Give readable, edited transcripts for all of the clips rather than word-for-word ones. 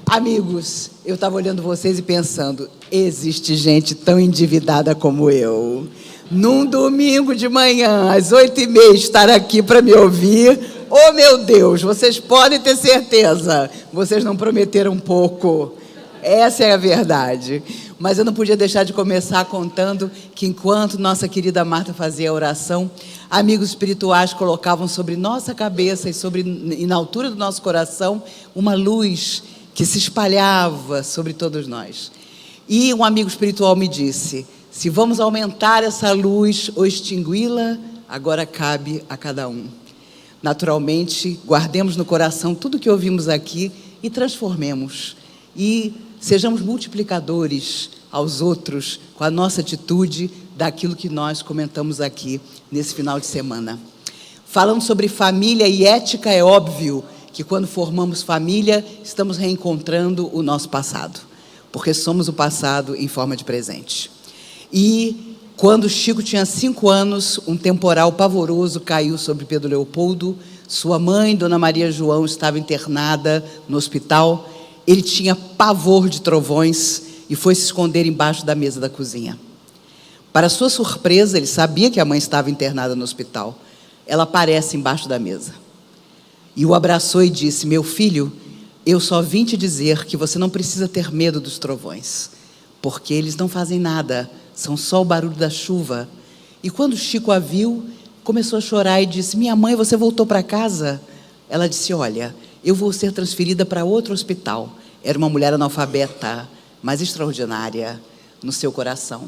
Amigos, eu estava olhando vocês e pensando, existe gente tão endividada como eu. Num domingo de manhã, às 8h30, estar aqui para me ouvir. Oh, meu Deus, vocês podem ter certeza, vocês não prometeram pouco. Essa é a verdade. Mas eu não podia deixar de começar contando que, enquanto nossa querida Marta fazia a oração, amigos espirituais colocavam sobre nossa cabeça e na altura do nosso coração uma luz que se espalhava sobre todos nós. E um amigo espiritual me disse: se vamos aumentar essa luz ou extingui-la, agora cabe a cada um. Naturalmente, guardemos no coração tudo que ouvimos aqui e transformemos. E sejamos multiplicadores aos outros com a nossa atitude daquilo que nós comentamos aqui nesse final de semana. Falando sobre família e ética, é óbvio que quando formamos família, estamos reencontrando o nosso passado, porque somos o passado em forma de presente. E quando Chico tinha 5 anos, um temporal pavoroso caiu sobre Pedro Leopoldo. Sua mãe, Dona Maria João, estava internada no hospital. Ele tinha pavor de trovões e foi se esconder embaixo da mesa da cozinha. Para sua surpresa, ele sabia que a mãe estava internada no hospital. Ela aparece embaixo da mesa e o abraçou e disse: meu filho, eu só vim te dizer que você não precisa ter medo dos trovões, porque eles não fazem nada, são só o barulho da chuva. E quando Chico a viu, começou a chorar e disse: minha mãe, você voltou para casa? Ela disse: olha, eu vou ser transferida para outro hospital. Era uma mulher analfabeta, mas extraordinária no seu coração.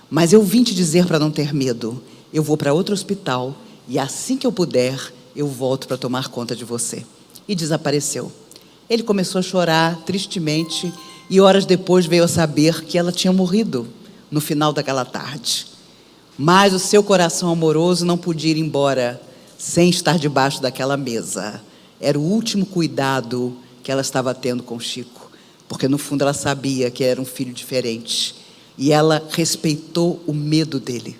Mas eu vim te dizer para não ter medo. Eu vou para outro hospital e assim que eu puder, eu volto para tomar conta de você. E desapareceu. Ele começou a chorar tristemente e horas depois veio a saber que ela tinha morrido no final daquela tarde. Mas o seu coração amoroso não podia ir embora sem estar debaixo daquela mesa. Era o último cuidado que ela estava tendo com Chico, porque no fundo ela sabia que era um filho diferente. E ela respeitou o medo dele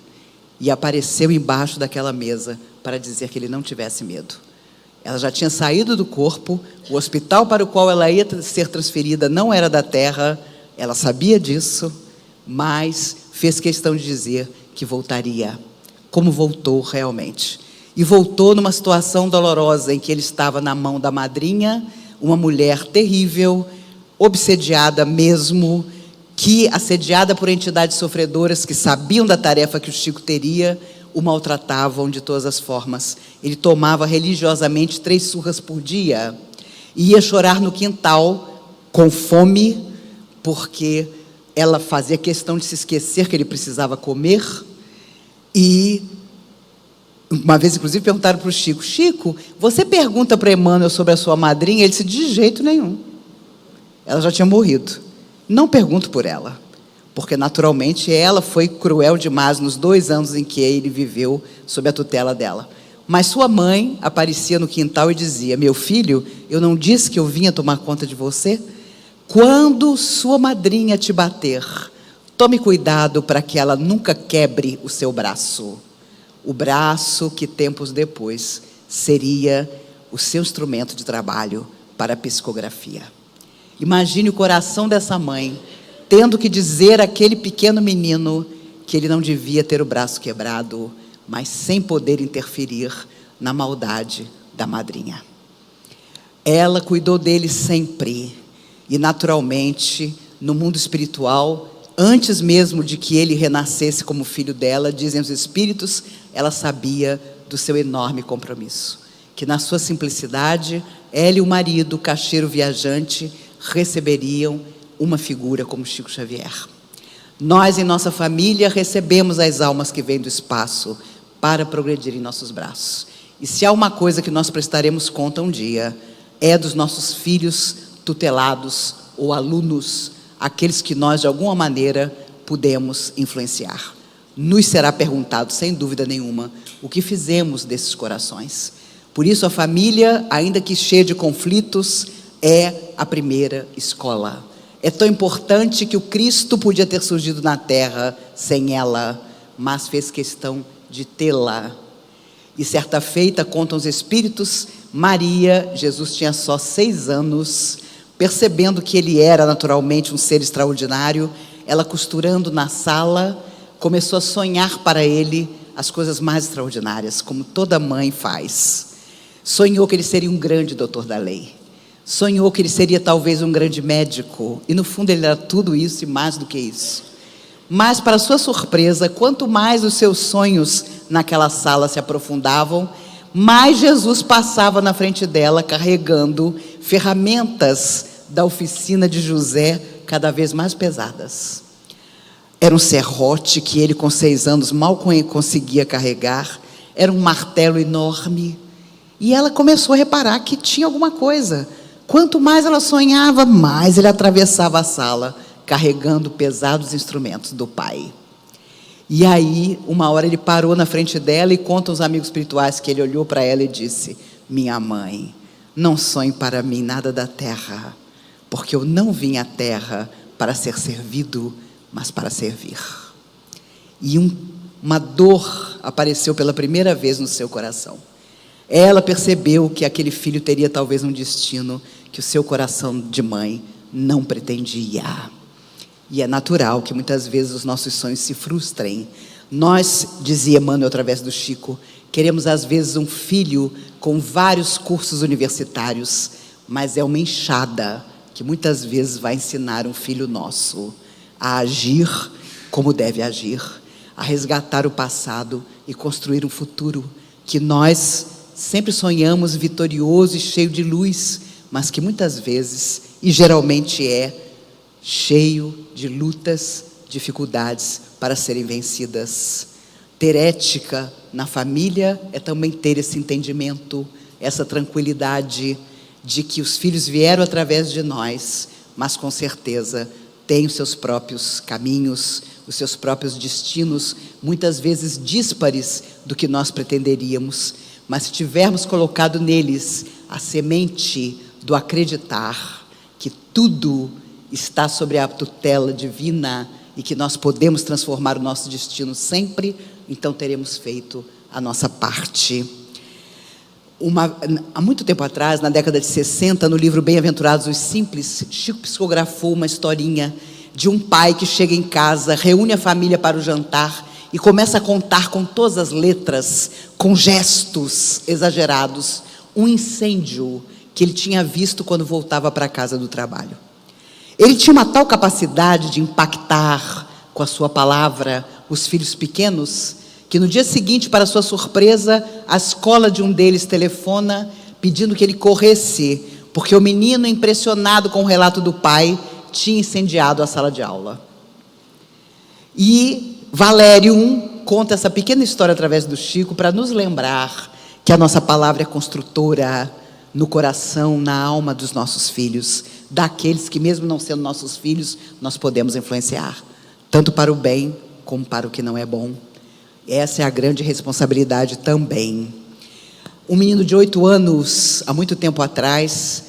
e apareceu embaixo daquela mesa para dizer que ele não tivesse medo. Ela já tinha saído do corpo, o hospital para o qual ela ia ser transferida não era da terra, ela sabia disso, mas fez questão de dizer que voltaria, como voltou realmente. E voltou numa situação dolorosa em que ele estava na mão da madrinha, uma mulher terrível, obsediada mesmo, que, assediada por entidades sofredoras que sabiam da tarefa que o Chico teria, o maltratavam de todas as formas. Ele tomava religiosamente 3 surras por dia, e ia chorar no quintal, com fome, porque ela fazia questão de se esquecer que ele precisava comer. E uma vez, inclusive, perguntaram para o Chico: Chico, você pergunta para Emmanuel sobre a sua madrinha? Ele disse: de jeito nenhum. Ela já tinha morrido. Não pergunto por ela, porque naturalmente ela foi cruel demais nos 2 anos em que ele viveu sob a tutela dela. Mas sua mãe aparecia no quintal e dizia: meu filho, eu não disse que eu vinha tomar conta de você? Quando sua madrinha te bater, tome cuidado para que ela nunca quebre o seu braço. O braço que tempos depois seria o seu instrumento de trabalho para a psicografia. Imagine o coração dessa mãe tendo que dizer àquele pequeno menino que ele não devia ter o braço quebrado, mas sem poder interferir na maldade da madrinha. Ela cuidou dele sempre e, naturalmente, no mundo espiritual, antes mesmo de que ele renascesse como filho dela, dizem os espíritos, ela sabia do seu enorme compromisso, que na sua simplicidade, ela e o marido, o caixeiro viajante, receberiam uma figura como Chico Xavier. Nós, em nossa família, recebemos as almas que vêm do espaço para progredir em nossos braços. E se há uma coisa que nós prestaremos conta um dia, é dos nossos filhos tutelados ou alunos, aqueles que nós, de alguma maneira, pudemos influenciar. Nos será perguntado, sem dúvida nenhuma, o que fizemos desses corações. Por isso, a família, ainda que cheia de conflitos, é a primeira escola. É tão importante que o Cristo podia ter surgido na terra sem ela, mas fez questão de tê-la. E certa feita, contam os espíritos, Maria, Jesus tinha só 6 anos, Percebendo que ele era naturalmente um ser extraordinário, ela, costurando na sala, começou a sonhar para ele as coisas mais extraordinárias, como toda mãe faz. Sonhou que ele seria um grande doutor da lei. Sonhou que ele seria talvez um grande médico. E no fundo ele era tudo isso e mais do que isso. Mas, para sua surpresa, quanto mais os seus sonhos naquela sala se aprofundavam, mais Jesus passava na frente dela, carregando ferramentas da oficina de José, cada vez mais pesadas. Era um serrote que ele, com 6 anos, mal conseguia carregar. Era um martelo enorme. E ela começou a reparar que tinha alguma coisa. Quanto mais ela sonhava, mais ele atravessava a sala, carregando pesados instrumentos do pai. E aí, uma hora ele parou na frente dela e conta aos amigos espirituais que ele olhou para ela e disse: minha mãe, não sonhe para mim nada da terra, porque eu não vim à terra para ser servido, mas para servir. E uma dor apareceu pela primeira vez no seu coração. Ela percebeu que aquele filho teria talvez um destino que o seu coração de mãe não pretendia. E é natural que muitas vezes os nossos sonhos se frustrem. Nós, dizia Emmanuel através do Chico, queremos às vezes um filho com vários cursos universitários, mas é uma enxada que muitas vezes vai ensinar um filho nosso a agir como deve agir, a resgatar o passado e construir um futuro que nós sempre sonhamos vitorioso e cheio de luz, mas que muitas vezes, e geralmente cheio de lutas, dificuldades para serem vencidas. Ter ética na família é também ter esse entendimento, essa tranquilidade de que os filhos vieram através de nós, mas com certeza têm os seus próprios caminhos, os seus próprios destinos, muitas vezes díspares do que nós pretenderíamos, mas se tivermos colocado neles a semente do acreditar que tudo está sobre a tutela divina e que nós podemos transformar o nosso destino sempre, então teremos feito a nossa parte. Há muito tempo atrás, na década de 60, no livro Bem-aventurados os Simples, Chico psicografou uma historinha de um pai que chega em casa, reúne a família para o jantar e começa a contar com todas as letras, com gestos exagerados, um incêndio que ele tinha visto quando voltava para a casa do trabalho. Ele tinha uma tal capacidade de impactar com a sua palavra os filhos pequenos, que no dia seguinte, para sua surpresa, a escola de um deles telefona pedindo que ele corresse, porque o menino, impressionado com o relato do pai, tinha incendiado a sala de aula. E Valério conta essa pequena história através do Chico para nos lembrar que a nossa palavra é construtora no coração, na alma dos nossos filhos, daqueles que, mesmo não sendo nossos filhos, nós podemos influenciar, tanto para o bem como para o que não é bom. Essa é a grande responsabilidade também. Um menino de 8 anos, há muito tempo atrás,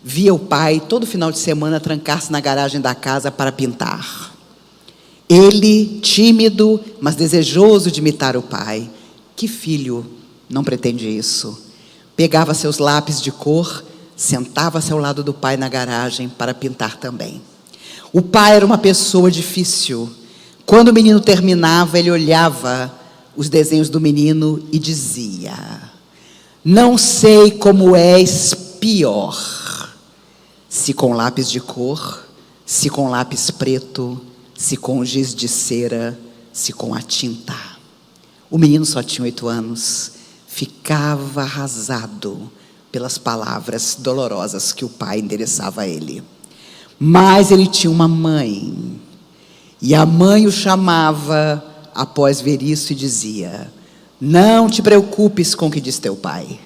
via o pai, todo final de semana, trancar-se na garagem da casa para pintar. Ele, tímido, mas desejoso de imitar o pai. Que filho não pretende isso? Pegava seus lápis de cor, sentava-se ao lado do pai na garagem para pintar também. O pai era uma pessoa difícil. Quando o menino terminava, ele olhava os desenhos do menino e dizia: não sei como és pior, se com lápis de cor, se com lápis preto, se com giz de cera, se com a tinta. O menino só tinha 8 anos, ficava arrasado pelas palavras dolorosas que o pai endereçava a ele. Mas ele tinha uma mãe, e a mãe o chamava após ver isso e dizia: não te preocupes com o que diz teu pai.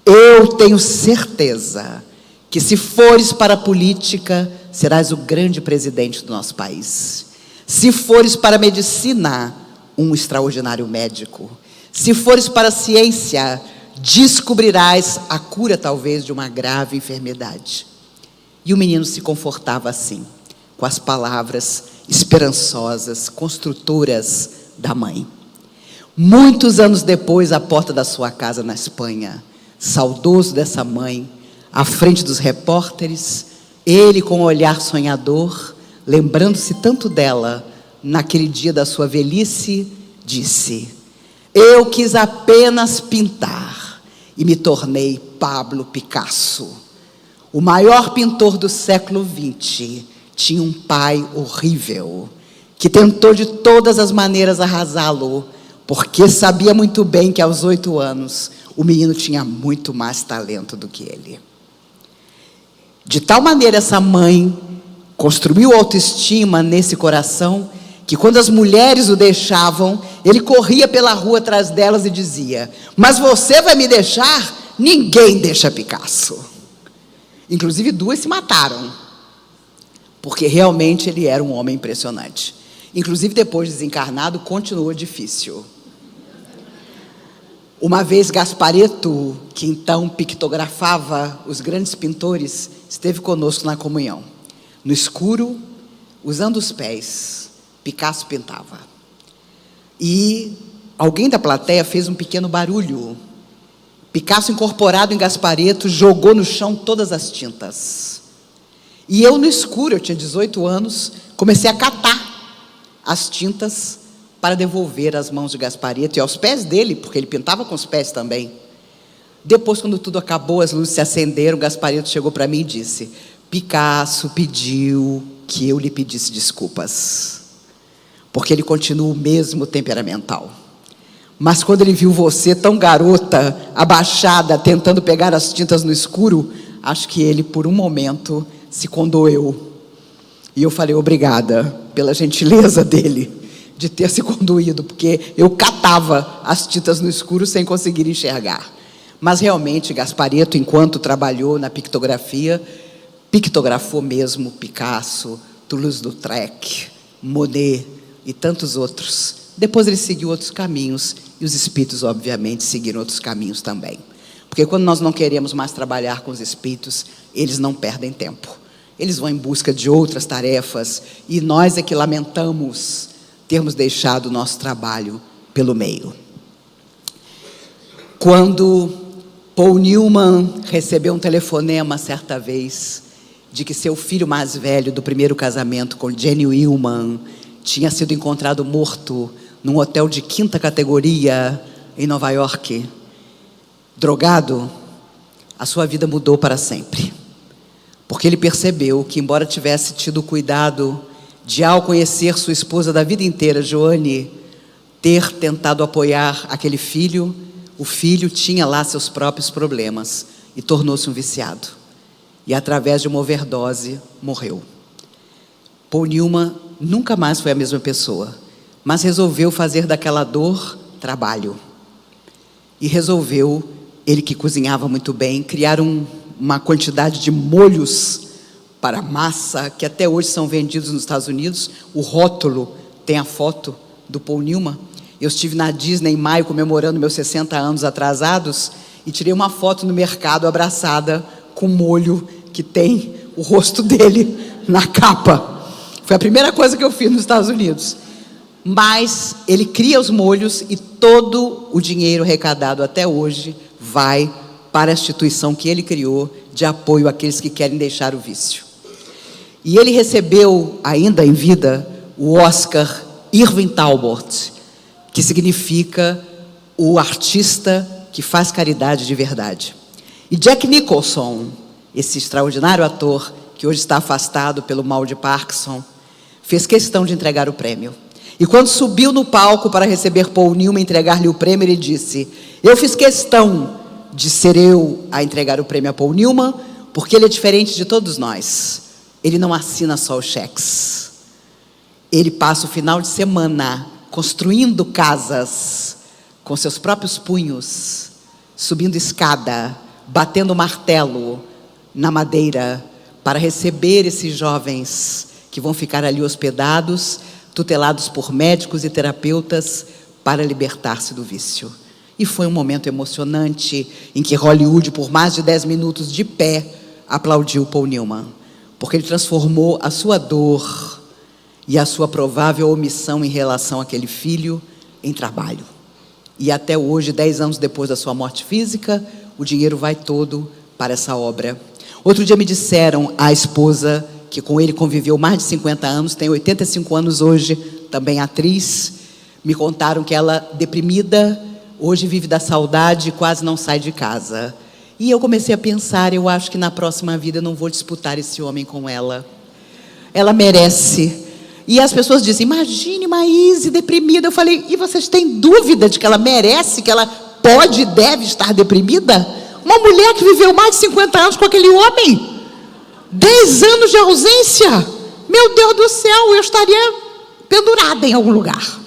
Eu tenho certeza que, se fores para a política, serás o grande presidente do nosso país. Se fores para a medicina, um extraordinário médico. Se fores para a ciência, descobrirás a cura talvez de uma grave enfermidade. E o menino se confortava assim, com as palavras esperançosas, construtoras da mãe. Muitos anos depois, à porta da sua casa na Espanha, saudoso dessa mãe, à frente dos repórteres, Ele, com um olhar sonhador, lembrando-se tanto dela, naquele dia da sua velhice, disse: eu quis apenas pintar e me tornei Pablo Picasso. O maior pintor do século XX tinha um pai horrível, que tentou de todas as maneiras arrasá-lo, porque sabia muito bem que aos 8 anos o menino tinha muito mais talento do que ele. De tal maneira essa mãe construiu autoestima nesse coração, que quando as mulheres o deixavam, ele corria pela rua atrás delas e dizia: mas você vai me deixar? Ninguém deixa Picasso. Inclusive 2 se mataram, porque realmente ele era um homem impressionante. Inclusive depois de desencarnado, continuou difícil. Uma vez Gasparetto, que então pictografava os grandes pintores, esteve conosco na comunhão. No escuro, usando os pés, Picasso pintava. E alguém da plateia fez um pequeno barulho. Picasso, incorporado em Gasparetto, jogou no chão todas as tintas. E eu, no escuro, eu tinha 18 anos, comecei a catar as tintas para devolver às mãos de Gasparetto e aos pés dele, porque ele pintava com os pés também. Depois, quando tudo acabou, as luzes se acenderam, Gasparetto chegou para mim e disse: Picasso pediu que eu lhe pedisse desculpas, porque ele continua o mesmo temperamental. Mas quando ele viu você tão garota, abaixada, tentando pegar as tintas no escuro, acho que ele, por um momento, se condoeu. E eu falei: obrigada pela gentileza dele de ter se conduído, porque eu catava as tintas no escuro sem conseguir enxergar. Mas realmente Gasparetto, enquanto trabalhou na pictografia, pictografou mesmo Picasso, Toulouse-Lautrec, Monet e tantos outros. Depois ele seguiu outros caminhos, e os espíritos, obviamente, seguiram outros caminhos também. Porque quando nós não queremos mais trabalhar com os espíritos, eles não perdem tempo. Eles vão em busca de outras tarefas, e nós é que lamentamos termos deixado o nosso trabalho pelo meio. Quando Paul Newman recebeu um telefonema certa vez de que seu filho mais velho do primeiro casamento com Jenny Willman tinha sido encontrado morto num hotel de 5ª categoria em Nova York, drogado, a sua vida mudou para sempre. Porque ele percebeu que, embora tivesse tido o cuidado de, ao conhecer sua esposa da vida inteira, Joane, ter tentado apoiar aquele filho, o filho tinha lá seus próprios problemas e tornou-se um viciado. E através de uma overdose, morreu. Paul Newman nunca mais foi a mesma pessoa, mas resolveu fazer daquela dor trabalho. E resolveu, ele que cozinhava muito bem, criar uma quantidade de molhos para massa, que até hoje são vendidos nos Estados Unidos. O rótulo tem a foto do Paul Newman. Eu estive na Disney em maio, comemorando meus 60 anos atrasados, e tirei uma foto no mercado, abraçada com molho, que tem o rosto dele na capa. Foi a primeira coisa que eu fiz nos Estados Unidos. Mas ele cria os molhos, e todo o dinheiro arrecadado até hoje vai para a instituição que ele criou, de apoio àqueles que querem deixar o vício. E ele recebeu, ainda em vida, o Oscar Irving Talbot, que significa o artista que faz caridade de verdade. E Jack Nicholson, esse extraordinário ator, que hoje está afastado pelo mal de Parkinson, fez questão de entregar o prêmio. E quando subiu no palco para receber Paul Newman e entregar-lhe o prêmio, ele disse: eu fiz questão de ser eu a entregar o prêmio a Paul Newman, porque ele é diferente de todos nós. Ele não assina só os cheques. Ele passa o final de semana construindo casas com seus próprios punhos, subindo escada, batendo martelo na madeira, para receber esses jovens que vão ficar ali hospedados, tutelados por médicos e terapeutas, para libertar-se do vício. E foi um momento emocionante em que Hollywood, por mais de 10 minutos de pé, aplaudiu Paul Newman, porque ele transformou a sua dor e a sua provável omissão em relação àquele filho em trabalho. E até hoje, 10 anos depois da sua morte física, o dinheiro vai todo para essa obra. Outro dia me disseram, a esposa, que com ele conviveu mais de 50 anos, tem 85 anos hoje, também atriz, me contaram que ela, deprimida, hoje vive da saudade e quase não sai de casa. E eu comecei a pensar, eu acho que na próxima vida eu não vou disputar esse homem com ela. Ela merece. E as pessoas dizem, imagine Maíse deprimida. Eu falei, e vocês têm dúvida de que ela merece, que ela pode e deve estar deprimida? Uma mulher que viveu mais de 50 anos com aquele homem, 10 anos de ausência, meu Deus do céu, eu estaria pendurada em algum lugar.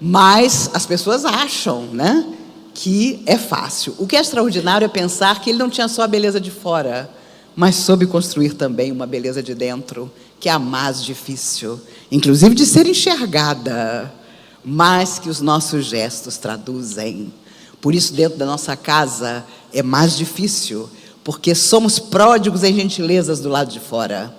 Mas as pessoas acham, né, que é fácil. O que é extraordinário é pensar que ele não tinha só a beleza de fora, mas soube construir também uma beleza de dentro, que é a mais difícil, inclusive de ser enxergada, mas que os nossos gestos traduzem. Por isso, dentro da nossa casa, é mais difícil, porque somos pródigos em gentilezas do lado de fora.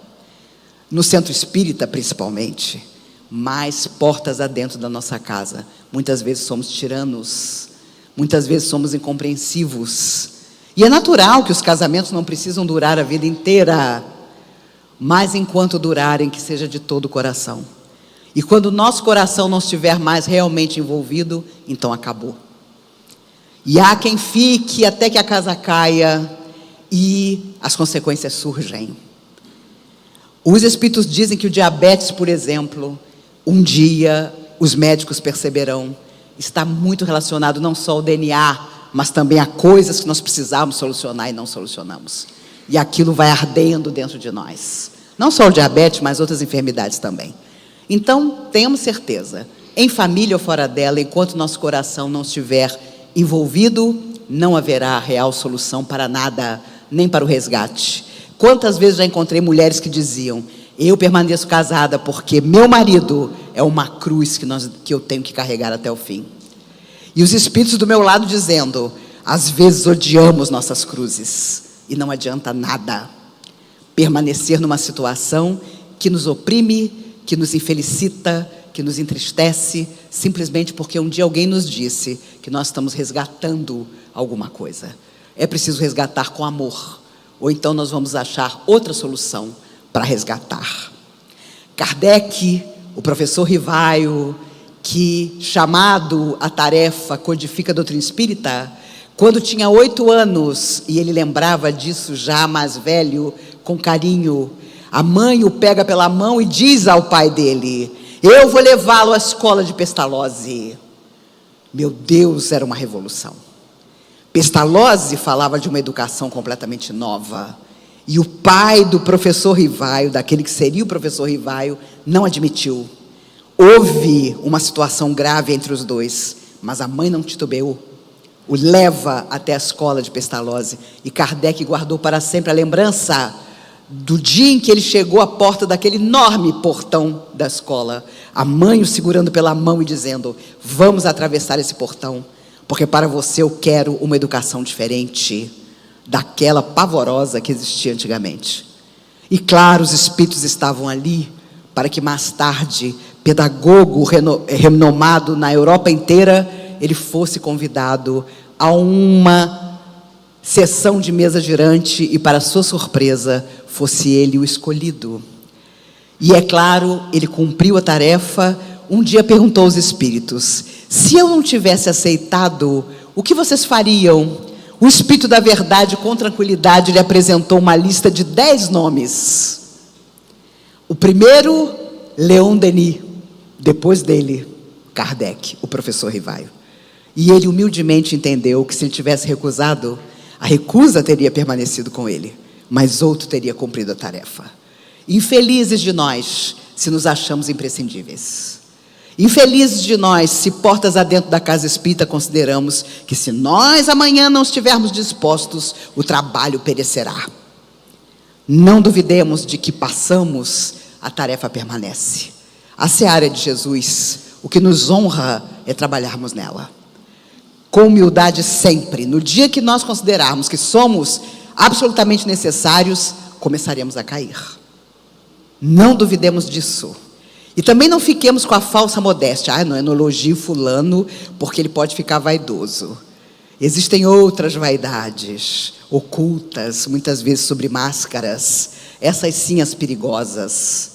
No centro espírita, principalmente, mais portas adentro da nossa casa. Muitas vezes somos tiranos, muitas vezes somos incompreensivos. E é natural que os casamentos não precisam durar a vida inteira, mas enquanto durarem, que seja de todo o coração. E quando o nosso coração não estiver mais realmente envolvido, então acabou. E há quem fique até que a casa caia e as consequências surgem. Os espíritos dizem que o diabetes, por exemplo, um dia os médicos perceberão, está muito relacionado não só ao DNA, mas também a coisas que nós precisávamos solucionar e não solucionamos. E aquilo vai ardendo dentro de nós. Não só o diabetes, mas outras enfermidades também. Então, tenhamos certeza, em família ou fora dela, enquanto nosso coração não estiver envolvido, não haverá real solução para nada, nem para o resgate. Quantas vezes já encontrei mulheres que diziam, eu permaneço casada porque meu marido é uma cruz que eu tenho que carregar até o fim. E os espíritos do meu lado dizendo, às vezes odiamos nossas cruzes e não adianta nada permanecer numa situação que nos oprime, que nos infelicita, que nos entristece, simplesmente porque um dia alguém nos disse que nós estamos resgatando alguma coisa. É preciso resgatar com amor, ou então nós vamos achar outra solução para resgatar. Kardec, o professor Rivaio, que chamado a tarefa codifica a doutrina espírita, quando tinha 8 anos, e ele lembrava disso já mais velho, com carinho, a mãe o pega pela mão e diz ao pai dele, eu vou levá-lo à escola de Pestalozzi. Meu Deus, era uma revolução. Pestalozzi falava de uma educação completamente nova. E o pai do professor Rivaio, daquele que seria o professor Rivaio, não admitiu. Houve uma situação grave entre os dois, mas a mãe não titubeou. O leva até a escola de Pestalozzi. E Kardec guardou para sempre a lembrança do dia em que ele chegou à porta daquele enorme portão da escola. A mãe o segurando pela mão e dizendo, vamos atravessar esse portão, porque para você eu quero uma educação diferente daquela pavorosa que existia antigamente. E claro, os espíritos estavam ali para que mais tarde, pedagogo renomado na Europa inteira, ele fosse convidado a uma sessão de mesa girante e, para sua surpresa, fosse ele o escolhido. E é claro, ele cumpriu a tarefa. Um dia perguntou aos espíritos, se eu não tivesse aceitado, o que vocês fariam? O espírito da verdade, com tranquilidade, lhe apresentou uma lista de 10 nomes. O primeiro, Leon Denis. Depois dele, Kardec, o professor Rivaio. E ele humildemente entendeu que se ele tivesse recusado, a recusa teria permanecido com ele, mas outro teria cumprido a tarefa. Infelizes de nós, se nos achamos imprescindíveis. Infelizes de nós, se portas adentro da casa espírita consideramos que se nós amanhã não estivermos dispostos, o trabalho perecerá. Não duvidemos de que passamos, a tarefa permanece. A seara de Jesus, o que nos honra é trabalharmos nela. Com humildade sempre. No dia que nós considerarmos que somos absolutamente necessários, começaremos a cair. Não duvidemos disso. E também não fiquemos com a falsa modéstia. Não elogio fulano, porque ele pode ficar vaidoso. Existem outras vaidades, ocultas, muitas vezes sobre máscaras. Essas sim as perigosas.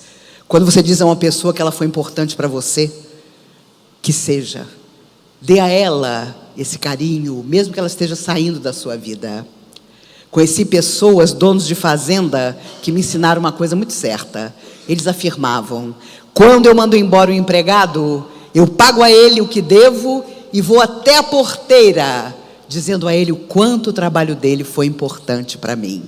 Quando você diz a uma pessoa que ela foi importante para você, que seja, dê a ela esse carinho, mesmo que ela esteja saindo da sua vida. Conheci pessoas, donos de fazenda, que me ensinaram uma coisa muito certa. Eles afirmavam: quando eu mando embora o empregado, eu pago a ele o que devo e vou até a porteira, dizendo a ele o quanto o trabalho dele foi importante para mim.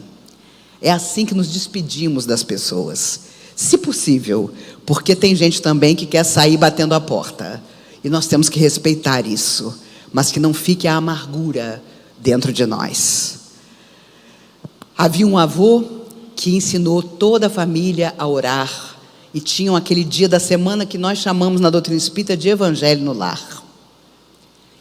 É assim que nos despedimos das pessoas, se possível, porque tem gente também que quer sair batendo a porta, e nós temos que respeitar isso, mas que não fique a amargura dentro de nós. Havia um avô que ensinou toda a família a orar, e tinham aquele dia da semana que nós chamamos na doutrina espírita de Evangelho no Lar.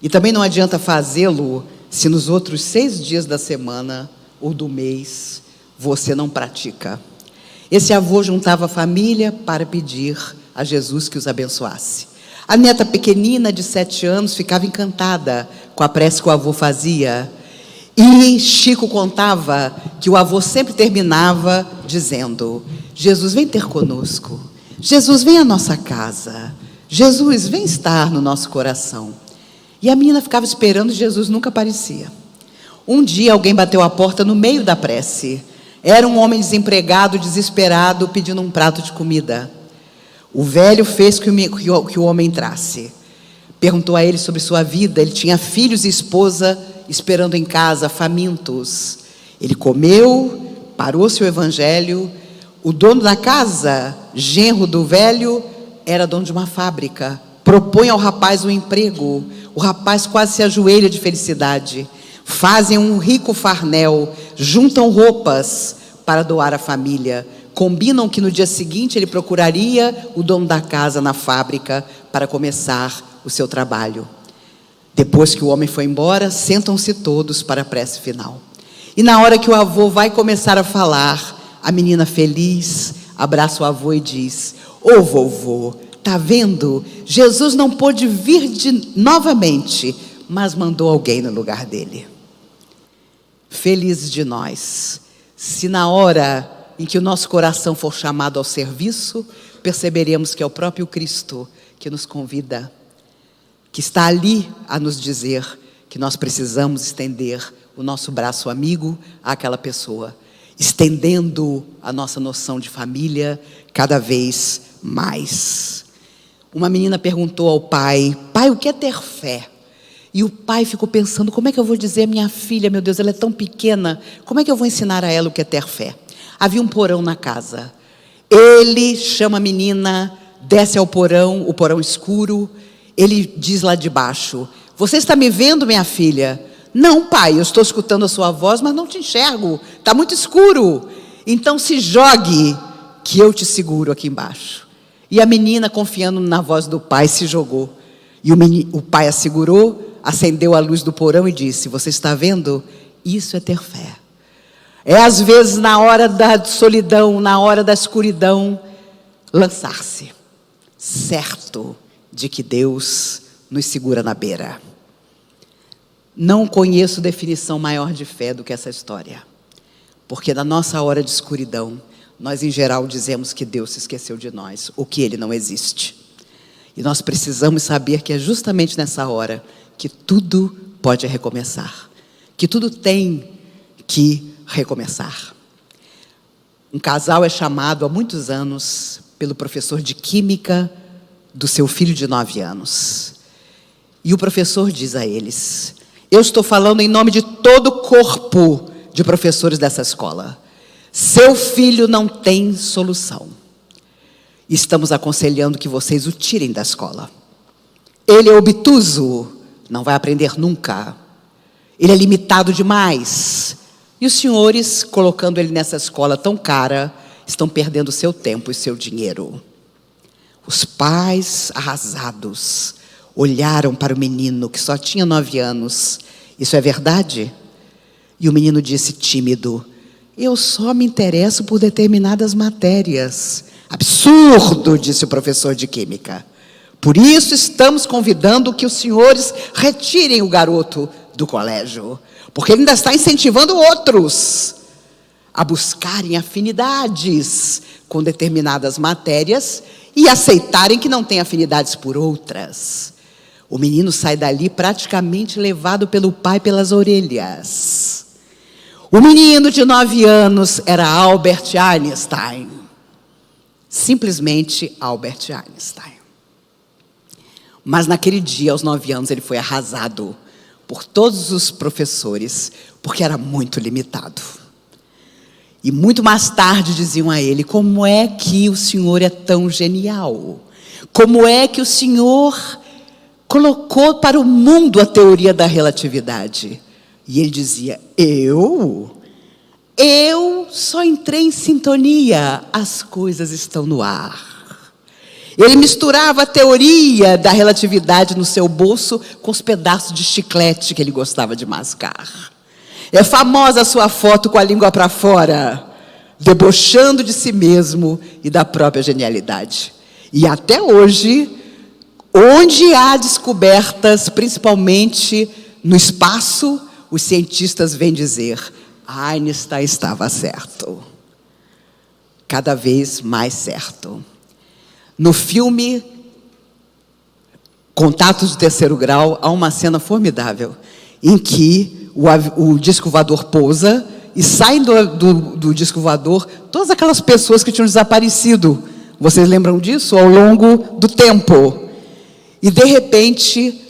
E também não adianta fazê-lo se nos outros 6 dias da semana ou do mês você não pratica. Esse avô juntava a família para pedir a Jesus que os abençoasse. A neta pequenina de 7 anos ficava encantada com a prece que o avô fazia. E Chico contava que o avô sempre terminava dizendo: Jesus, vem ter conosco. Jesus, vem à nossa casa. Jesus, vem estar no nosso coração. E a menina ficava esperando, e Jesus nunca aparecia. Um dia alguém bateu a porta no meio da prece. Era um homem desempregado, desesperado, pedindo um prato de comida. O velho fez que o homem entrasse. Perguntou a ele sobre sua vida. Ele tinha filhos e esposa esperando em casa, famintos. Ele comeu, parou seu evangelho. O dono da casa, genro do velho, era dono de uma fábrica. Propõe ao rapaz um emprego. O rapaz quase se ajoelha de felicidade. Fazem um rico farnel, juntam roupas para doar à família. Combinam que no dia seguinte ele procuraria o dono da casa na fábrica para começar o seu trabalho. Depois que o homem foi embora, sentam-se todos para a prece final. E na hora que o avô vai começar a falar, a menina feliz abraça o avô e diz: ô vovô, tá vendo? Jesus não pôde vir novamente, mas mandou alguém no lugar dele. Felizes de nós, se na hora em que o nosso coração for chamado ao serviço, perceberemos que é o próprio Cristo que nos convida, que está ali a nos dizer que nós precisamos estender o nosso braço amigo àquela pessoa, estendendo a nossa noção de família cada vez mais. Uma menina perguntou ao pai: pai, o que é ter fé? E o pai ficou pensando: como é que eu vou dizer à minha filha, meu Deus, ela é tão pequena, como é que eu vou ensinar a ela o que é ter fé? Havia um porão na casa. Ele chama a menina, desce ao porão, o porão escuro. Ele diz lá de baixo: você está me vendo, minha filha? Não, pai, eu estou escutando a sua voz, mas não te enxergo, está muito escuro. Então se jogue, que eu te seguro aqui embaixo. E a menina, confiando na voz do pai, se jogou. E o pai a segurou, acendeu a luz do porão e disse: você está vendo? Isso é ter fé. É às vezes na hora da solidão, na hora da escuridão, lançar-se, certo de que Deus nos segura na beira. Não conheço definição maior de fé do que essa história. Porque na nossa hora de escuridão, nós em geral dizemos que Deus se esqueceu de nós, ou que Ele não existe. E nós precisamos saber que é justamente nessa hora que tudo pode recomeçar. Que tudo tem que recomeçar. Um casal é chamado há muitos anos pelo professor de química do seu filho de 9 anos. E o professor diz a eles: eu estou falando em nome de todo o corpo de professores dessa escola. Seu filho não tem solução. Estamos aconselhando que vocês o tirem da escola. Ele é obtuso, não vai aprender nunca. Ele é limitado demais. E os senhores, colocando ele nessa escola tão cara, estão perdendo seu tempo e seu dinheiro. Os pais, arrasados, olharam para o menino que só tinha 9 anos. Isso é verdade? E o menino disse tímido: eu só me interesso por determinadas matérias. Absurdo, disse o professor de química. Por isso estamos convidando que os senhores retirem o garoto do colégio, porque ele ainda está incentivando outros a buscarem afinidades com determinadas matérias e aceitarem que não têm afinidades por outras. O menino sai dali praticamente levado pelo pai pelas orelhas. O menino de 9 anos era Albert Einstein. Simplesmente Albert Einstein. Mas naquele dia, aos 9 anos, ele foi arrasado por todos os professores, porque era muito limitado. E muito mais tarde diziam a ele: como é que o senhor é tão genial? Como é que o senhor colocou para o mundo a teoria da relatividade? E ele dizia: eu só entrei em sintonia, as coisas estão no ar. Ele misturava a teoria da relatividade no seu bolso com os pedaços de chiclete que ele gostava de mascar. É famosa a sua foto com a língua para fora, debochando de si mesmo e da própria genialidade. E até hoje, onde há descobertas, principalmente no espaço, os cientistas vêm dizer: Einstein estava certo. Cada vez mais certo. No filme Contatos de Terceiro Grau, há uma cena formidável em que o disco voador pousa e saem do disco voador todas aquelas pessoas que tinham desaparecido. Vocês lembram disso? Ao longo do tempo. E, de repente,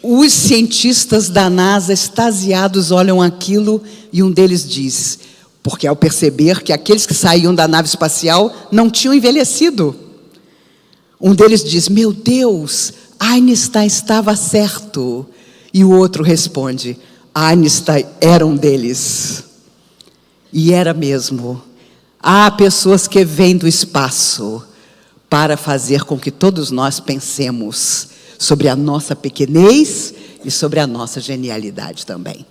os cientistas da NASA, extasiados, olham aquilo e um deles diz, porque ao perceber que aqueles que saíam da nave espacial não tinham envelhecido, um deles diz: meu Deus, Einstein estava certo. E o outro responde: Einstein era um deles. E era mesmo. Há pessoas que vêm do espaço para fazer com que todos nós pensemos sobre a nossa pequenez e sobre a nossa genialidade também.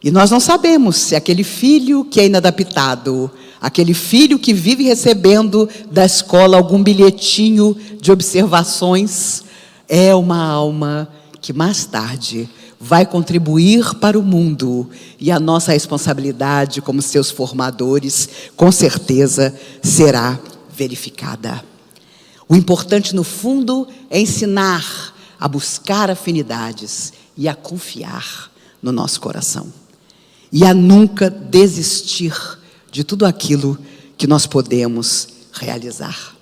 E nós não sabemos se aquele filho que é inadaptado, aquele filho que vive recebendo da escola algum bilhetinho de observações, é uma alma que mais tarde vai contribuir para o mundo. E a nossa responsabilidade como seus formadores, com certeza, será verificada. O importante, no fundo, é ensinar a buscar afinidades e a confiar no nosso coração. E a nunca desistir de tudo aquilo que nós podemos realizar.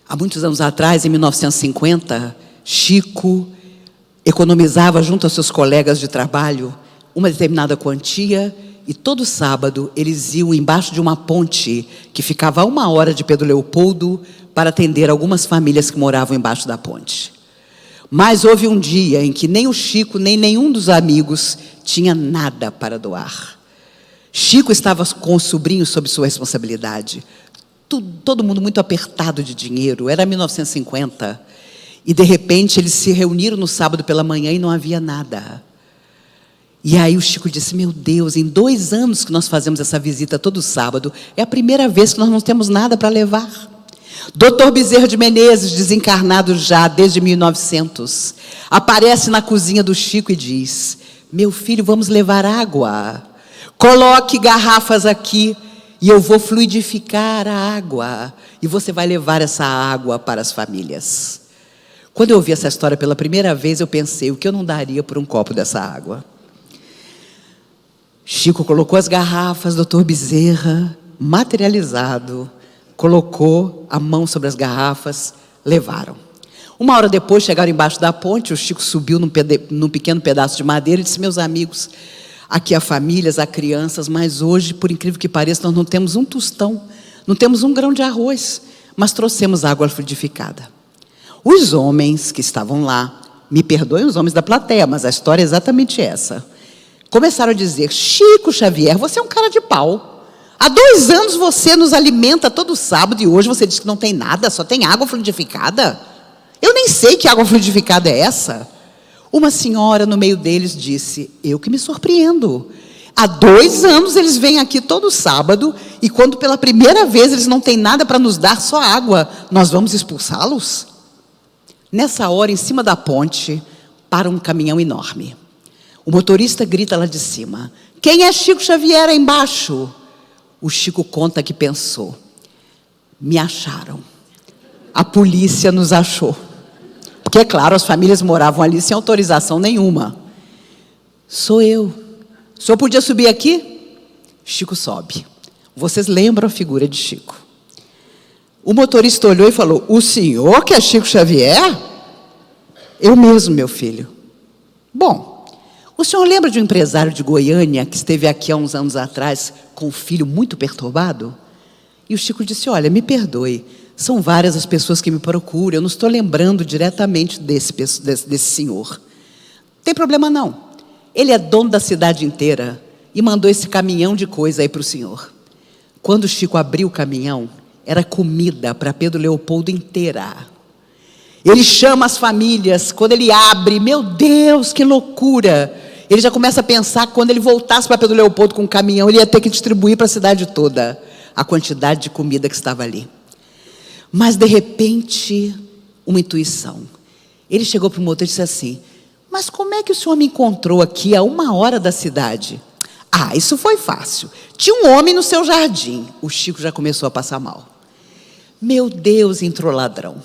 Há muitos anos atrás, em 1950, Chico economizava junto aos seus colegas de trabalho uma determinada quantia e todo sábado eles iam embaixo de uma ponte que ficava a 1 hora de Pedro Leopoldo para atender algumas famílias que moravam embaixo da ponte. Mas houve um dia em que nem o Chico, nem nenhum dos amigos tinha nada para doar. Chico estava com o sobrinho sob sua responsabilidade. Todo mundo muito apertado de dinheiro. Era 1950. E, de repente, eles se reuniram no sábado pela manhã e não havia nada. E aí o Chico disse: meu Deus, em 2 anos que nós fazemos essa visita todo sábado, é a primeira vez que nós não temos nada para levar. Dr. Bezerra de Menezes, desencarnado já desde 1900, aparece na cozinha do Chico e diz: meu filho, vamos levar água. Coloque garrafas aqui e eu vou fluidificar a água. E você vai levar essa água para as famílias. Quando eu ouvi essa história pela primeira vez, eu pensei: o que eu não daria por um copo dessa água? Chico colocou as garrafas, Dr. Bezerra, materializado, colocou a mão sobre as garrafas, levaram. 1 hora depois, chegaram embaixo da ponte, o Chico subiu num pequeno pedaço de madeira e disse: meus amigos, aqui há famílias, há crianças, mas hoje, por incrível que pareça, nós não temos um tostão, não temos um grão de arroz, mas trouxemos água fluidificada. Os homens que estavam lá, me perdoem os homens da plateia, mas a história é exatamente essa, começaram a dizer: Chico Xavier, você é um cara de pau. Há 2 anos você nos alimenta todo sábado e hoje você diz que não tem nada, só tem água fluidificada. Eu nem sei que água fluidificada é essa. Uma senhora no meio deles disse: eu que me surpreendo. Há 2 anos eles vêm aqui todo sábado e quando pela primeira vez eles não têm nada para nos dar, só água, nós vamos expulsá-los? Nessa hora, em cima da ponte, para um caminhão enorme. O motorista grita lá de cima: quem é Chico Xavier aí embaixo? O Chico conta que pensou: me acharam. A polícia nos achou. Porque, é claro, as famílias moravam ali sem autorização nenhuma. Sou eu. O senhor podia subir aqui? Chico sobe. Vocês lembram a figura de Chico? O motorista olhou e falou: o senhor que é Chico Xavier? Eu mesmo, meu filho. Bom, o senhor lembra de um empresário de Goiânia que esteve aqui há uns anos atrás com um filho muito perturbado? E o Chico disse: olha, me perdoe, são várias as pessoas que me procuram, eu não estou lembrando diretamente desse senhor. Não tem problema não. Ele é dono da cidade inteira e mandou esse caminhão de coisa aí para o senhor. Quando o Chico abriu o caminhão, era comida para Pedro Leopoldo inteira. Ele chama as famílias, quando ele abre, meu Deus, que loucura! Ele já começa a pensar que quando ele voltasse para Pedro Leopoldo com o caminhão, ele ia ter que distribuir para a cidade toda a quantidade de comida que estava ali. Mas, de repente, uma intuição. Ele chegou para o motorista e disse assim: mas como é que o senhor me encontrou aqui a 1 hora da cidade? Ah, isso foi fácil. Tinha um homem no seu jardim. O Chico já começou a passar mal. Meu Deus, entrou ladrão.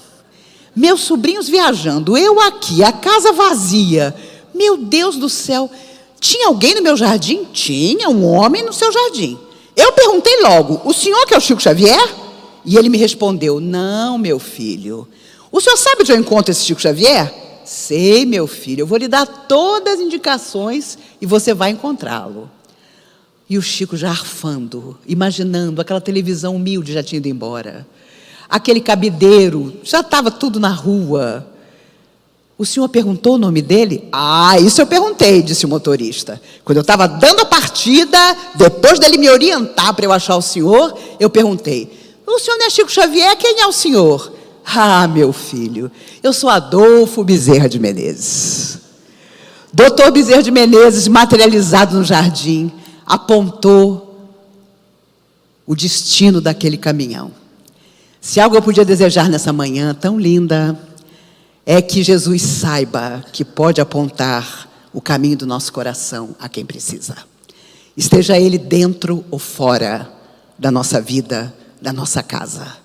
Meus sobrinhos viajando, eu aqui, a casa vazia. Meu Deus do céu. Tinha alguém no meu jardim? Tinha um homem no seu jardim. Eu perguntei logo: o senhor que é o Chico Xavier? E ele me respondeu: não, meu filho. O senhor sabe onde eu encontro esse Chico Xavier? Sei, meu filho. Eu vou lhe dar todas as indicações e você vai encontrá-lo. E o Chico já arfando, imaginando, aquela televisão humilde já tinha ido embora. Aquele cabideiro, já estava tudo na rua. O senhor perguntou o nome dele? Ah, isso eu perguntei, disse o motorista. Quando eu estava dando a partida, depois dele me orientar para eu achar o senhor, eu perguntei: o senhor não é Chico Xavier? Quem é o senhor? Ah, meu filho, eu sou Adolfo Bezerra de Menezes. Doutor Bezerra de Menezes, materializado no jardim, apontou o destino daquele caminhão. Se algo eu podia desejar nessa manhã tão linda, é que Jesus saiba que pode apontar o caminho do nosso coração a quem precisa. Esteja ele dentro ou fora da nossa vida, da nossa casa.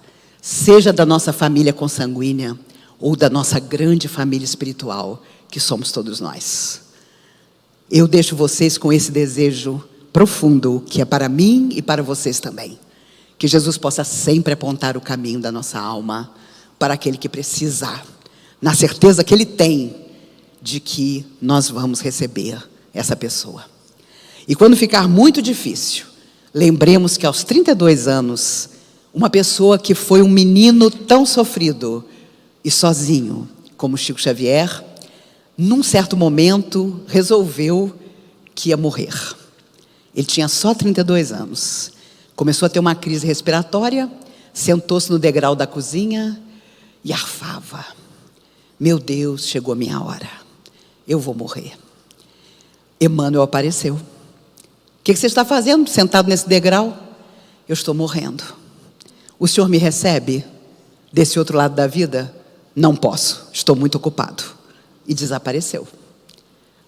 Seja da nossa família consanguínea ou da nossa grande família espiritual, que somos todos nós. Eu deixo vocês com esse desejo profundo, que é para mim e para vocês também. Que Jesus possa sempre apontar o caminho da nossa alma para aquele que precisa, na certeza que Ele tem de que nós vamos receber essa pessoa. E quando ficar muito difícil, lembremos que aos 32 anos, uma pessoa que foi um menino tão sofrido e sozinho como Chico Xavier, num certo momento resolveu que ia morrer. Ele tinha só 32 anos. Começou a ter uma crise respiratória, sentou-se no degrau da cozinha e arfava. Meu Deus, chegou a minha hora. Eu vou morrer. Emmanuel apareceu. O que você está fazendo sentado nesse degrau? Eu estou morrendo. O senhor me recebe desse outro lado da vida? Não posso, estou muito ocupado. E desapareceu.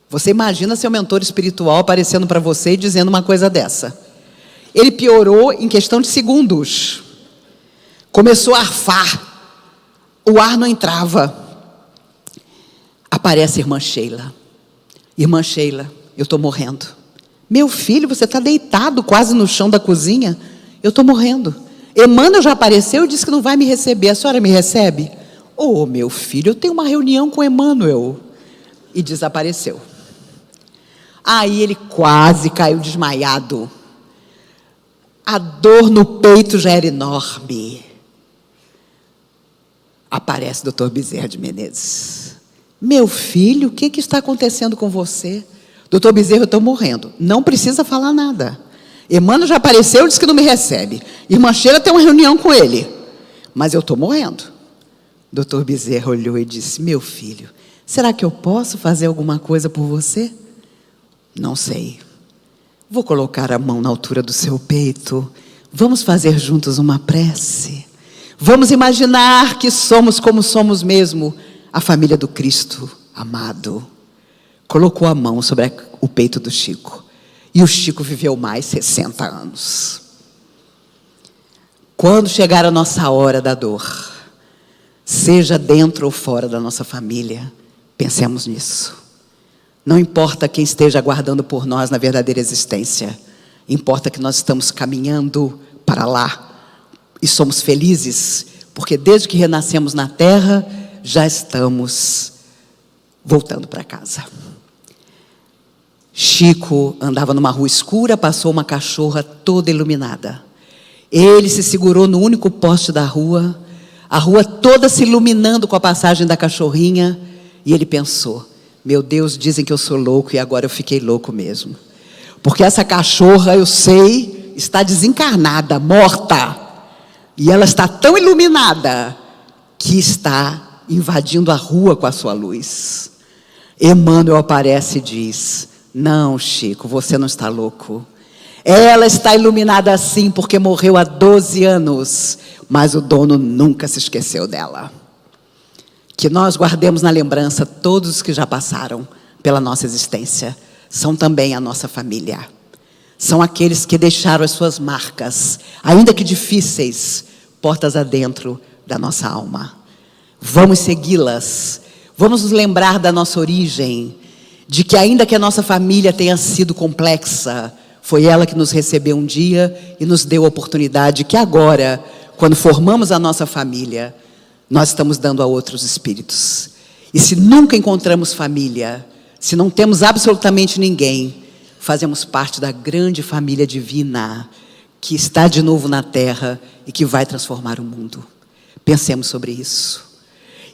Você imagina seu mentor espiritual aparecendo para você e dizendo uma coisa dessa? Ele piorou em questão de segundos. Começou a arfar. O ar não entrava. Aparece a irmã Sheila. Irmã Sheila, eu estou morrendo. Meu filho, você está deitado quase no chão da cozinha. Eu estou morrendo. Emmanuel já apareceu e disse que não vai me receber. A senhora me recebe? Oh, meu filho, eu tenho uma reunião com Emmanuel. E desapareceu. Aí ele quase caiu desmaiado. A dor no peito já era enorme. Aparece o Dr. Bezerra de Menezes. Meu filho, o que está acontecendo com você? Doutor Bezerra, eu estou morrendo. Não precisa falar nada. Emmanuel já apareceu e disse que não me recebe. Irmã Sheila tem uma reunião com ele. Mas eu estou morrendo. Doutor Bezerra olhou e disse: meu filho, será que eu posso fazer alguma coisa por você? Não sei. Vou colocar a mão na altura do seu peito. Vamos fazer juntos uma prece. Vamos imaginar que somos como somos mesmo, a família do Cristo amado. colocou a mão sobre o peito do Chico. E o Chico viveu mais 60 anos. Quando chegar a nossa hora da dor, seja dentro ou fora da nossa família, pensemos nisso. Não importa quem esteja aguardando por nós na verdadeira existência, importa que nós estamos caminhando para lá e somos felizes, porque desde que renascemos na terra, já estamos voltando para casa. Chico andava numa rua escura, passou uma cachorra toda iluminada. Ele se segurou no único poste da rua, a rua toda se iluminando com a passagem da cachorrinha, e ele pensou: meu Deus, dizem que eu sou louco e agora eu fiquei louco mesmo. Porque essa cachorra, eu sei, está desencarnada, morta. E ela está tão iluminada que está invadindo a rua com a sua luz. Emmanuel aparece e diz: não, Chico, você não está louco. Ela está iluminada assim porque morreu há 12 anos, mas o dono nunca se esqueceu dela. Que nós guardemos na lembrança todos os que já passaram pela nossa existência. São também a nossa família. São aqueles que deixaram as suas marcas, ainda que difíceis, portas adentro da nossa alma. Vamos segui-las. Vamos nos lembrar da nossa origem, de que ainda que a nossa família tenha sido complexa, foi ela que nos recebeu um dia e nos deu a oportunidade que agora, quando formamos a nossa família, nós estamos dando a outros espíritos. E se nunca encontramos família, se não temos absolutamente ninguém, fazemos parte da grande família divina que está de novo na terra e que vai transformar o mundo. Pensemos sobre isso.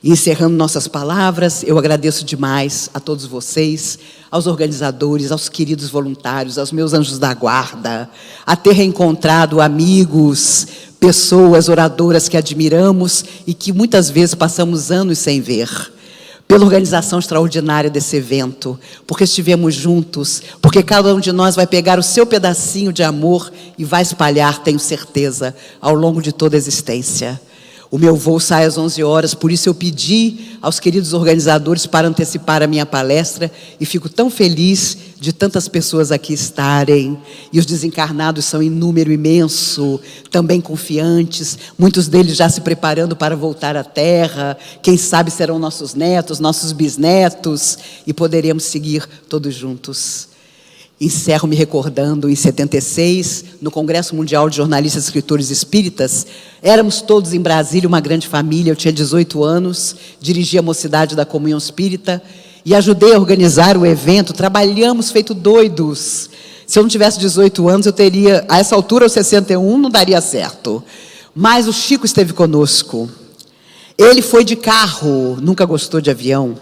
E encerrando nossas palavras, eu agradeço demais a todos vocês, aos organizadores, aos queridos voluntários, aos meus anjos da guarda, a ter reencontrado amigos, pessoas oradoras que admiramos e que muitas vezes passamos anos sem ver. Pela organização extraordinária desse evento, porque estivemos juntos, porque cada um de nós vai pegar o seu pedacinho de amor e vai espalhar, tenho certeza, ao longo de toda a existência. O meu voo sai às 11 horas, por isso eu pedi aos queridos organizadores para antecipar a minha palestra e fico tão feliz de tantas pessoas aqui estarem. E os desencarnados são em número imenso, também confiantes, muitos deles já se preparando para voltar à Terra. Quem sabe serão nossos netos, nossos bisnetos, e poderemos seguir todos juntos. Encerro me recordando, em 76, no Congresso Mundial de Jornalistas e Escritores Espíritas, éramos todos em Brasília, uma grande família, eu tinha 18 anos, dirigia a Mocidade da Comunhão Espírita e ajudei a organizar o evento, trabalhamos feito doidos. Se eu não tivesse 18 anos, eu teria, a essa altura, aos 61, não daria certo. Mas o Chico esteve conosco. Ele foi de carro, nunca gostou de avião.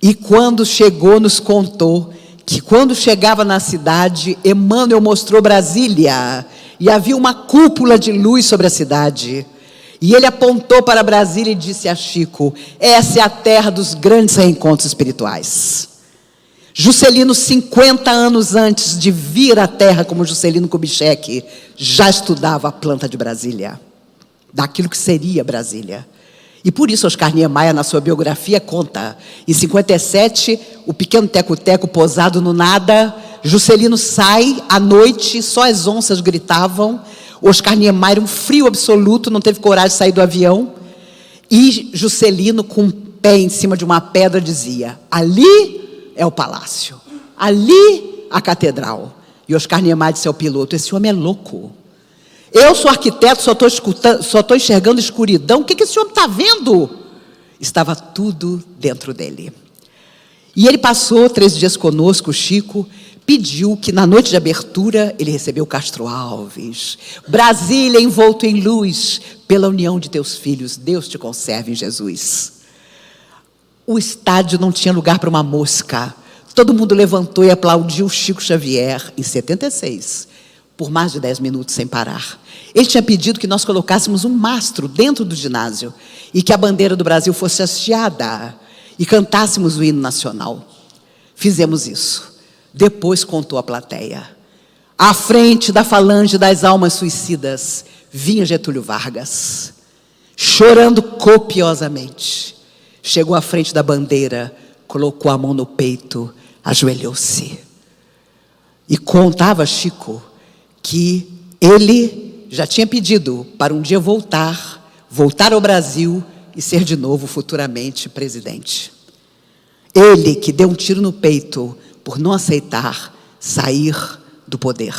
E quando chegou, nos contou que quando chegava na cidade, Emmanuel mostrou Brasília, e havia uma cúpula de luz sobre a cidade. E ele apontou para Brasília e disse a Chico: essa é a terra dos grandes reencontros espirituais. Juscelino, 50 anos antes de vir à terra como Juscelino Kubitschek, já estudava a planta de Brasília, daquilo que seria Brasília. E por isso Oscar Niemeyer, na sua biografia, conta: em 57, o pequeno teco-teco posado no nada, Juscelino sai à noite, só as onças gritavam. Oscar Niemeyer, um frio absoluto, não teve coragem de sair do avião. E Juscelino, com o pé em cima de uma pedra, dizia: ali é o palácio, ali a catedral. E Oscar Niemeyer disse ao piloto: esse homem é louco. Eu sou arquiteto, só estou enxergando escuridão. O que esse homem está vendo? Estava tudo dentro dele. E ele passou 3 dias conosco, o Chico, pediu que na noite de abertura ele recebeu Castro Alves. Brasília envolto em luz, pela união de teus filhos, Deus te conserve em Jesus. O estádio não tinha lugar para uma mosca. Todo mundo levantou e aplaudiu Chico Xavier, em 76. Por mais de 10 minutos sem parar. Ele tinha pedido que nós colocássemos um mastro dentro do ginásio e que a bandeira do Brasil fosse hasteada e cantássemos o hino nacional. Fizemos isso. Depois contou a plateia. À frente da falange das almas suicidas vinha Getúlio Vargas, chorando copiosamente. Chegou à frente da bandeira, colocou a mão no peito, ajoelhou-se. E contava Chico que ele já tinha pedido para um dia voltar ao Brasil e ser de novo futuramente presidente. Ele que deu um tiro no peito por não aceitar sair do poder.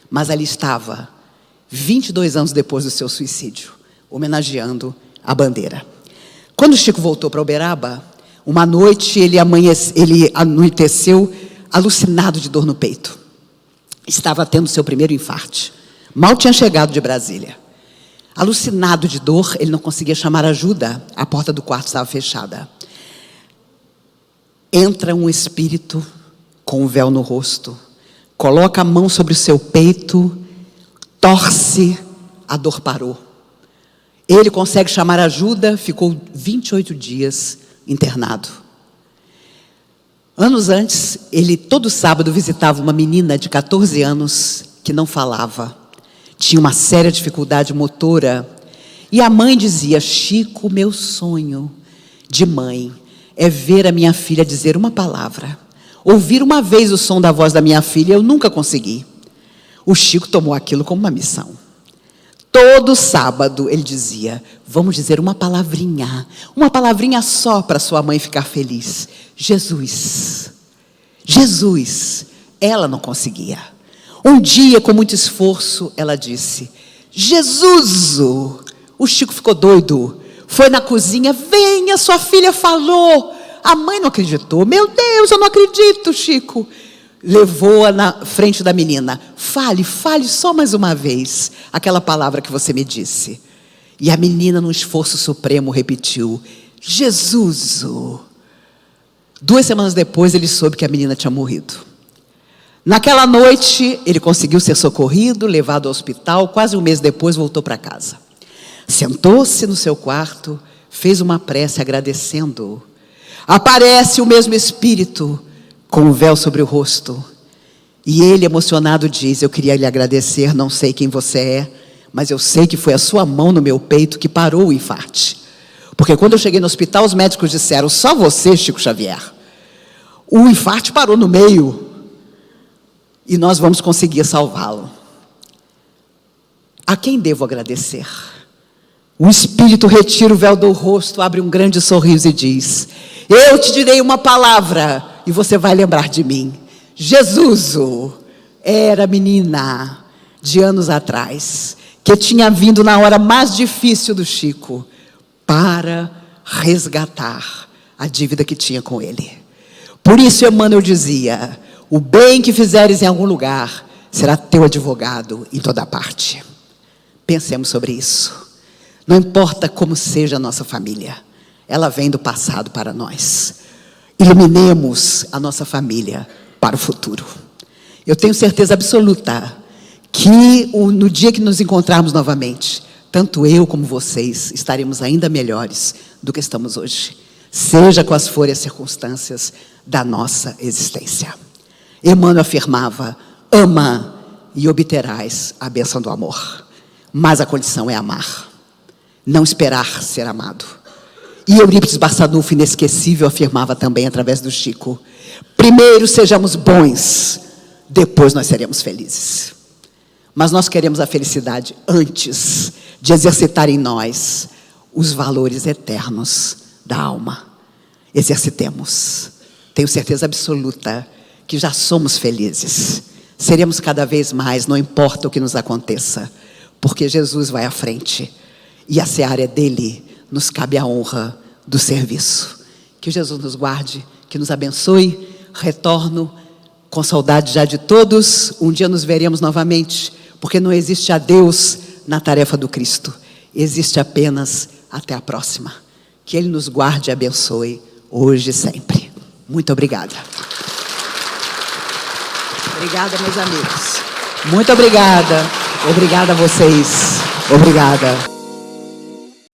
Mas ali estava, 22 anos depois do seu suicídio, homenageando a bandeira. Quando Chico voltou para Uberaba, uma noite ele anoiteceu alucinado de dor no peito. Estava tendo seu primeiro infarte. Mal tinha chegado de Brasília. Alucinado de dor, ele não conseguia chamar ajuda. A porta do quarto estava fechada. Entra um espírito com um véu no rosto, coloca a mão sobre o seu peito, torce, a dor parou. Ele consegue chamar ajuda, ficou 28 dias internado. Anos antes, ele todo sábado visitava uma menina de 14 anos que não falava. Tinha uma séria dificuldade motora. E a mãe dizia: Chico, meu sonho de mãe é ver a minha filha dizer uma palavra. Ouvir uma vez o som da voz da minha filha, eu nunca consegui. O Chico tomou aquilo como uma missão. Todo sábado ele dizia: vamos dizer uma palavrinha só para sua mãe ficar feliz. Jesus. Jesus. Ela não conseguia. Um dia, com muito esforço, ela disse: Jesus. O Chico ficou doido. Foi na cozinha: venha, sua filha falou. A mãe não acreditou. Meu Deus, eu não acredito, Chico. Levou-a na frente da menina. Fale só mais uma vez aquela palavra que você me disse. E a menina, num esforço supremo, repetiu: Jesus. 2 semanas depois, ele soube que a menina tinha morrido. Naquela noite, ele conseguiu ser socorrido, levado ao hospital. Quase um mês depois, voltou para casa. Sentou-se no seu quarto, fez uma prece agradecendo. Aparece o mesmo espírito com um véu sobre o rosto. E ele, emocionado, diz: eu queria lhe agradecer, não sei quem você é, mas eu sei que foi a sua mão no meu peito que parou o infarte. Porque quando eu cheguei no hospital, os médicos disseram: só você, Chico Xavier. O infarte parou no meio. E nós vamos conseguir salvá-lo. A quem devo agradecer? O Espírito retira o véu do rosto, abre um grande sorriso e diz: eu te direi uma palavra e você vai lembrar de mim. Jesus era menina de anos atrás, que tinha vindo na hora mais difícil do Chico para resgatar a dívida que tinha com ele. Por isso Emmanuel dizia: o bem que fizeres em algum lugar será teu advogado em toda parte. Pensemos sobre isso. Não importa como seja a nossa família, ela vem do passado para nós. Iluminemos a nossa família para o futuro. Eu tenho certeza absoluta que no dia que nos encontrarmos novamente, tanto eu como vocês estaremos ainda melhores do que estamos hoje, seja quais forem as circunstâncias da nossa existência. Emmanuel afirmava: ama e obterás a bênção do amor. Mas a condição é amar, não esperar ser amado. E Eurípides Barçanufo, inesquecível, afirmava também através do Chico: primeiro sejamos bons, depois nós seremos felizes. Mas nós queremos a felicidade antes de exercitar em nós os valores eternos da alma. Exercitemos. Tenho certeza absoluta que já somos felizes. Seremos cada vez mais, não importa o que nos aconteça, porque Jesus vai à frente e a seara é dele. Nos cabe a honra do serviço. Que Jesus nos guarde, que nos abençoe. Retorno com saudade já de todos. Um dia nos veremos novamente, porque não existe adeus na tarefa do Cristo. Existe apenas até a próxima. Que Ele nos guarde e abençoe hoje e sempre. Muito obrigada. Obrigada, meus amigos. Muito obrigada. Obrigada a vocês. Obrigada.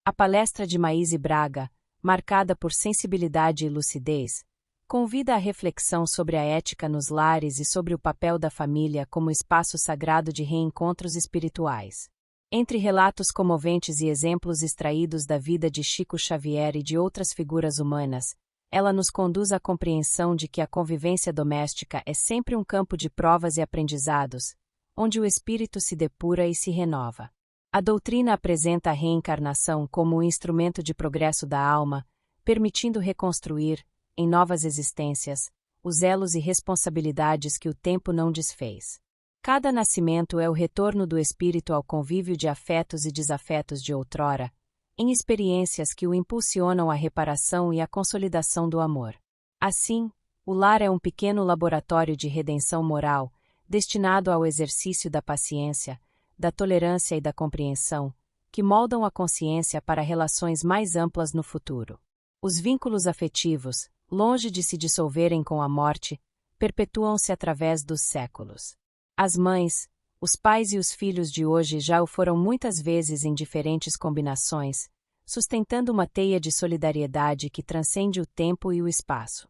A palestra de Maíse Braga, marcada por sensibilidade e lucidez, convida à reflexão sobre a ética nos lares e sobre o papel da família como espaço sagrado de reencontros espirituais. Entre relatos comoventes e exemplos extraídos da vida de Chico Xavier e de outras figuras humanas, Ela nos conduz à compreensão de que a convivência doméstica é sempre um campo de provas e aprendizados, onde o espírito se depura e se renova. A doutrina apresenta a reencarnação como um instrumento de progresso da alma, permitindo reconstruir, em novas existências, os elos e responsabilidades que o tempo não desfez. Cada nascimento é o retorno do espírito ao convívio de afetos e desafetos de outrora, em experiências que o impulsionam à reparação e à consolidação do amor. Assim, o lar é um pequeno laboratório de redenção moral, destinado ao exercício da paciência, da tolerância e da compreensão, que moldam a consciência para relações mais amplas no futuro. Os vínculos afetivos, longe de se dissolverem com a morte, perpetuam-se através dos séculos. As mães, os pais e os filhos de hoje já o foram muitas vezes em diferentes combinações, sustentando uma teia de solidariedade que transcende o tempo e o espaço.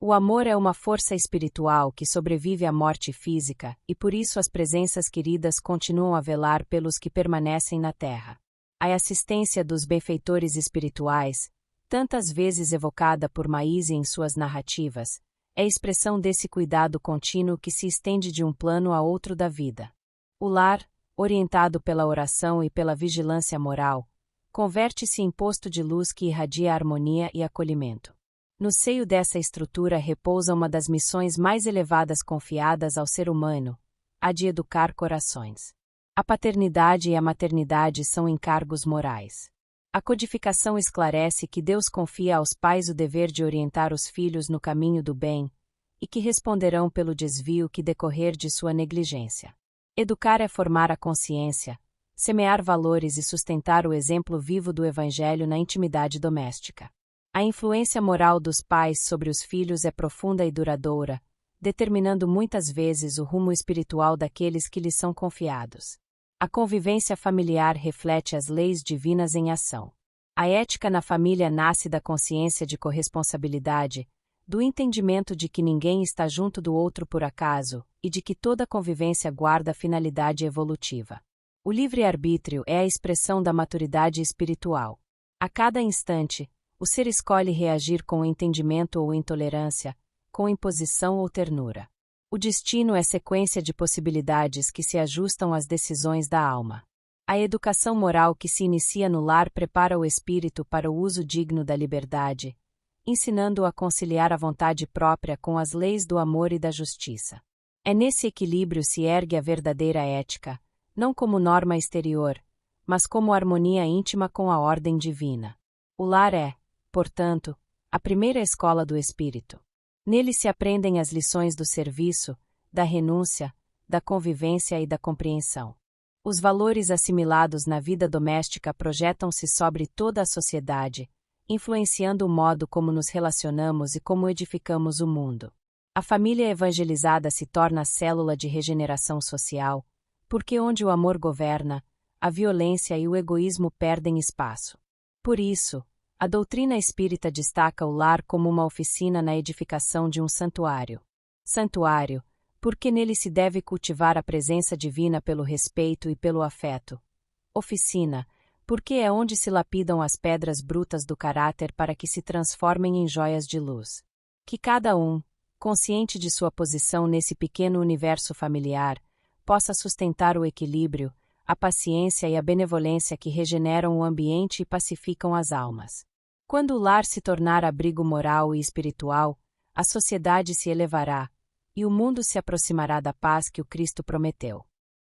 O amor é uma força espiritual que sobrevive à morte física e por isso as presenças queridas continuam a velar pelos que permanecem na terra. A assistência dos benfeitores espirituais, tantas vezes evocada por Maíse em suas narrativas, é expressão desse cuidado contínuo que se estende de um plano a outro da vida. O lar, orientado pela oração e pela vigilância moral, converte-se em posto de luz que irradia harmonia e acolhimento. No seio dessa estrutura repousa uma das missões mais elevadas confiadas ao ser humano, a de educar corações. A paternidade e a maternidade são encargos morais. A codificação esclarece que Deus confia aos pais o dever de orientar os filhos no caminho do bem, e que responderão pelo desvio que decorrer de sua negligência. Educar é formar a consciência, semear valores e sustentar o exemplo vivo do Evangelho na intimidade doméstica. A influência moral dos pais sobre os filhos é profunda e duradoura, determinando muitas vezes o rumo espiritual daqueles que lhes são confiados. A convivência familiar reflete as leis divinas em ação. A ética na família nasce da consciência de corresponsabilidade, do entendimento de que ninguém está junto do outro por acaso e de que toda convivência guarda finalidade evolutiva. O livre-arbítrio é a expressão da maturidade espiritual. A cada instante, o ser escolhe reagir com entendimento ou intolerância, com imposição ou ternura. O destino é sequência de possibilidades que se ajustam às decisões da alma. A educação moral que se inicia no lar prepara o espírito para o uso digno da liberdade, ensinando-o a conciliar a vontade própria com as leis do amor e da justiça. É nesse equilíbrio se ergue a verdadeira ética, não como norma exterior, mas como harmonia íntima com a ordem divina. O lar é, portanto, a primeira escola do espírito. Nele se aprendem as lições do serviço, da renúncia, da convivência e da compreensão. Os valores assimilados na vida doméstica projetam-se sobre toda a sociedade, influenciando o modo como nos relacionamos e como edificamos o mundo. A família evangelizada se torna a célula de regeneração social, porque onde o amor governa, a violência e o egoísmo perdem espaço. Por isso, a doutrina espírita destaca o lar como uma oficina na edificação de um santuário. Santuário, porque nele se deve cultivar a presença divina pelo respeito e pelo afeto. Oficina, porque é onde se lapidam as pedras brutas do caráter para que se transformem em joias de luz. Que cada um, consciente de sua posição nesse pequeno universo familiar, possa sustentar o equilíbrio, a paciência e a benevolência que regeneram o ambiente e pacificam as almas. Quando o lar se tornar abrigo moral e espiritual, a sociedade se elevará, e o mundo se aproximará da paz que o Cristo prometeu.